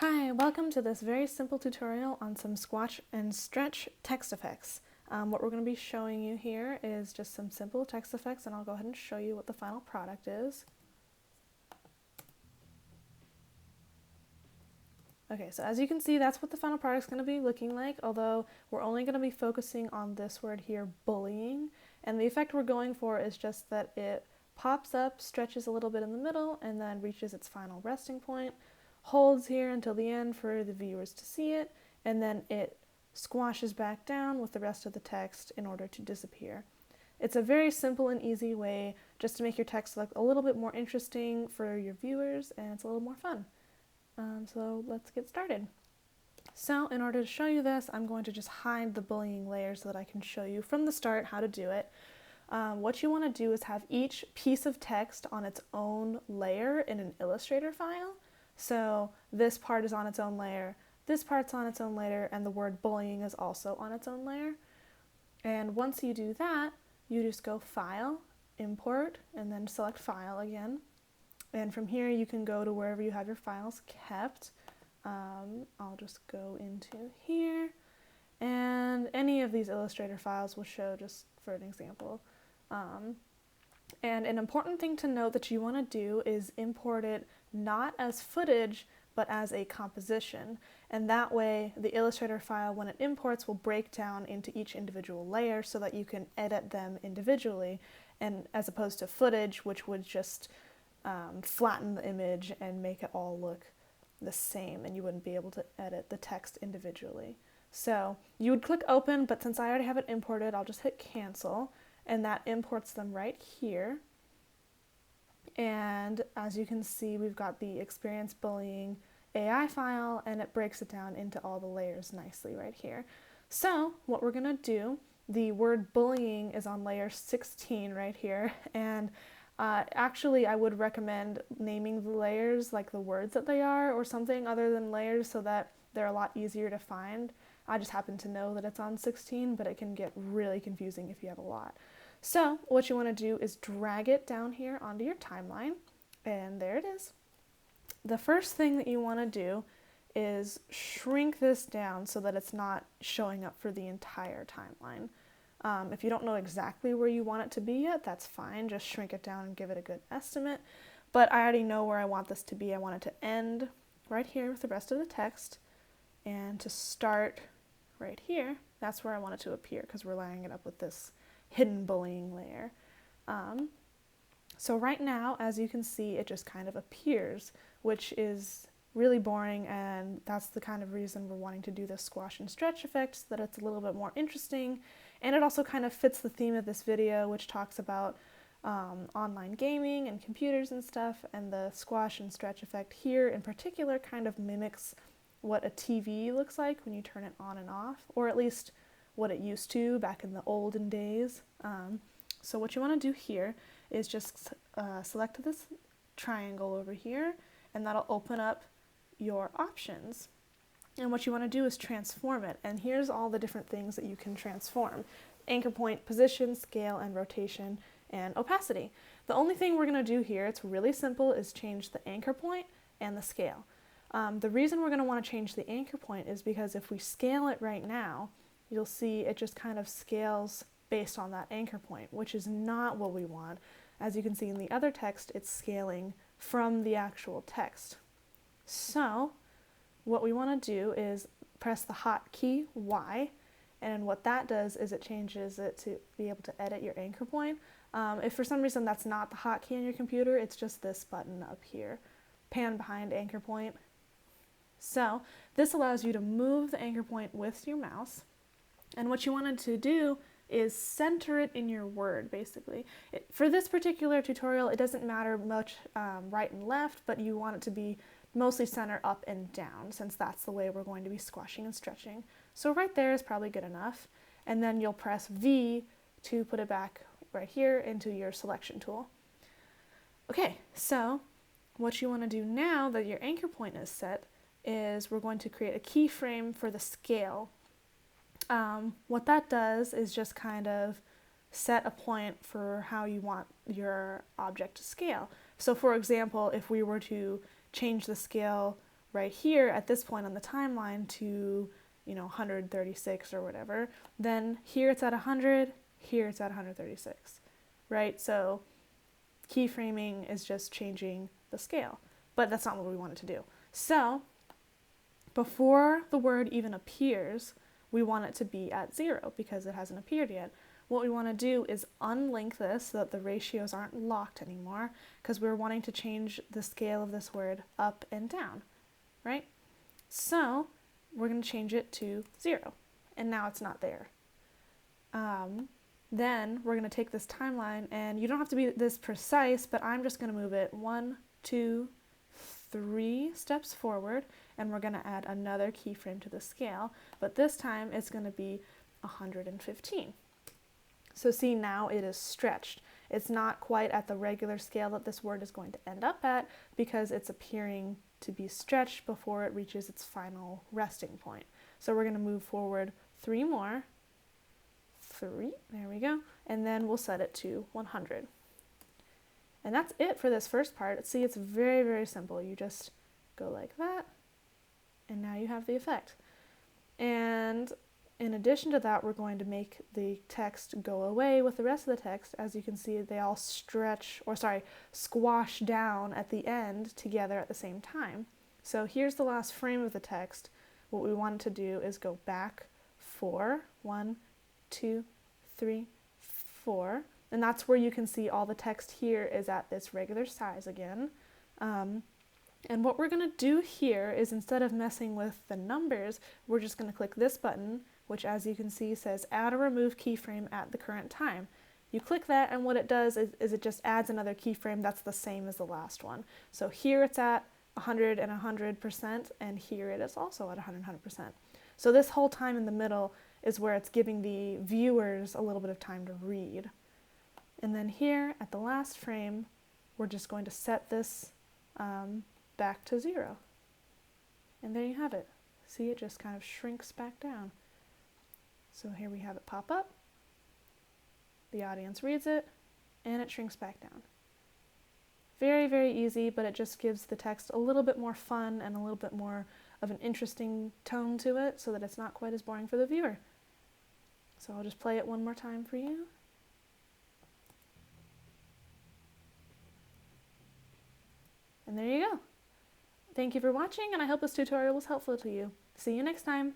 Hi, welcome to this very simple tutorial on some squash and stretch text effects. What we're going to be showing you here is just some simple text effects, and I'll go ahead and show you what the final product is. Okay, so as you can see, that's what the final product is going to be looking like, although we're only going to be focusing on this word here, bullying, and the effect we're going for is just that it pops up, stretches a little bit in the middle, and then reaches its final resting point, holds here until the end for the viewers to see it, and then it squashes back down with the rest of the text in order to disappear. It's a very simple and easy way just to make your text look a little bit more interesting for your viewers, and it's a little more fun. So let's get started. So in order to show you this, I'm going to just hide the bullying layer so that I can show you from the start how to do it. What you want to do is have each piece of text on its own layer in an Illustrator file. So this part is on its own layer, this part's on its own layer, and the word bullying is also on its own layer. And once you do that, you just go File, Import, and then select File again. And from here you can go to wherever you have your files kept. I'll just go into here, and any of these Illustrator files will show just for an example. And an important thing to note that you want to do is import it not as footage, but as a composition. And that way, the Illustrator file, when it imports, will break down into each individual layer so that you can edit them individually, and as opposed to footage, which would just flatten the image and make it all look the same, and you wouldn't be able to edit the text individually. So you would click open, but since I already have it imported, I'll just hit cancel, and that imports them right here. And as you can see, we've got the Experience Bullying AI file, and it breaks it down into all the layers nicely right here. So what we're gonna do, the word bullying is on layer 16 right here, and actually I would recommend naming the layers like the words that they are or something other than layers so that they're a lot easier to find. I just happen to know that it's on 16, but it can get really confusing if you have a lot. So what you want to do is drag it down here onto your timeline, and there it is. The first thing that you want to do is shrink this down so that it's not showing up for the entire timeline. If you don't know exactly where you want it to be yet, that's fine. Just shrink it down and give it a good estimate. But I already know where I want this to be. I want it to end right here with the rest of the text, and to start right here. That's where I want it to appear because we're lining it up with this hidden bullying layer. So right now, as you can see, it just kind of appears, which is really boring, and that's the kind of reason we're wanting to do this squash and stretch effect, so that it's a little bit more interesting. And it also kind of fits the theme of this video, which talks about online gaming and computers and stuff, and the squash and stretch effect here in particular kind of mimics what a TV looks like when you turn it on and off, or at least what it used to back in the olden days. So what you want to do here is just select this triangle over here, and that'll open up your options. And what you want to do is transform it, and here's all the different things that you can transform: anchor point, position, scale, and rotation, and opacity. The only thing we're going to do here, it's really simple, is change the anchor point and the scale. The reason we're going to want to change the anchor point is because if we scale it right now, you'll see it just kind of scales based on that anchor point, which is not what we want. As you can see in the other text, it's scaling from the actual text. So what we want to do is press the hotkey Y, and what that does is it changes it to be able to edit your anchor point. If for some reason that's not the hotkey on your computer, it's just this button up here, pan behind anchor point. So this allows you to move the anchor point with your mouse, and what you wanted to do is center it in your word, basically. For this particular tutorial, it doesn't matter much right and left, but you want it to be mostly center up and down, since that's the way we're going to be squashing and stretching. So right there is probably good enough, and then you'll press V to put it back right here into your selection tool. Okay, so what you want to do now that your anchor point is set is we're going to create a keyframe for the scale. What that does is just kind of set a point for how you want your object to scale. So for example, if we were to change the scale right here at this point on the timeline to, 136 or whatever, then here it's at 100, here it's at 136, right? So keyframing is just changing the scale, but that's not what we wanted to do. So before the word even appears, we want it to be at 0 because it hasn't appeared yet. What we want to do is unlink this so that the ratios aren't locked anymore, because we're wanting to change the scale of this word up and down, right? So we're going to change it to 0, and now it's not there. Then we're going to take this timeline, and you don't have to be this precise, but I'm just going to move it 1, 2, 3 steps forward, and we're going to add another keyframe to the scale, but this time it's going to be 115. So see, now it is stretched. It's not quite at the regular scale that this word is going to end up at because it's appearing to be stretched before it reaches its final resting point. So we're going to move forward 3 more. 3, there we go, and then we'll set it to 100. And that's it for this first part. See, it's very, very simple. You just go like that, and now you have the effect. And in addition to that, we're going to make the text go away with the rest of the text. As you can see, they all squash down at the end together at the same time. So here's the last frame of the text. What we want to do is go back 4, 1, 2, 3, 4. And that's where you can see all the text here is at this regular size again. And what we're going to do here is, instead of messing with the numbers, we're just going to click this button, which, as you can see, says add or remove keyframe at the current time. You click that, and what it does is it just adds another keyframe that's the same as the last one. So here it's at 100 and 100%, and here it is also at 100 and 100%. So this whole time in the middle is where it's giving the viewers a little bit of time to read. And then here at the last frame, we're just going to set this back to 0. And there you have it. See, it just kind of shrinks back down. So here we have it pop up, the audience reads it, and it shrinks back down. Very, very easy, but it just gives the text a little bit more fun and a little bit more of an interesting tone to it so that it's not quite as boring for the viewer. So I'll just play it one more time for you. And there you go. Thank you for watching, and I hope this tutorial was helpful to you. See you next time.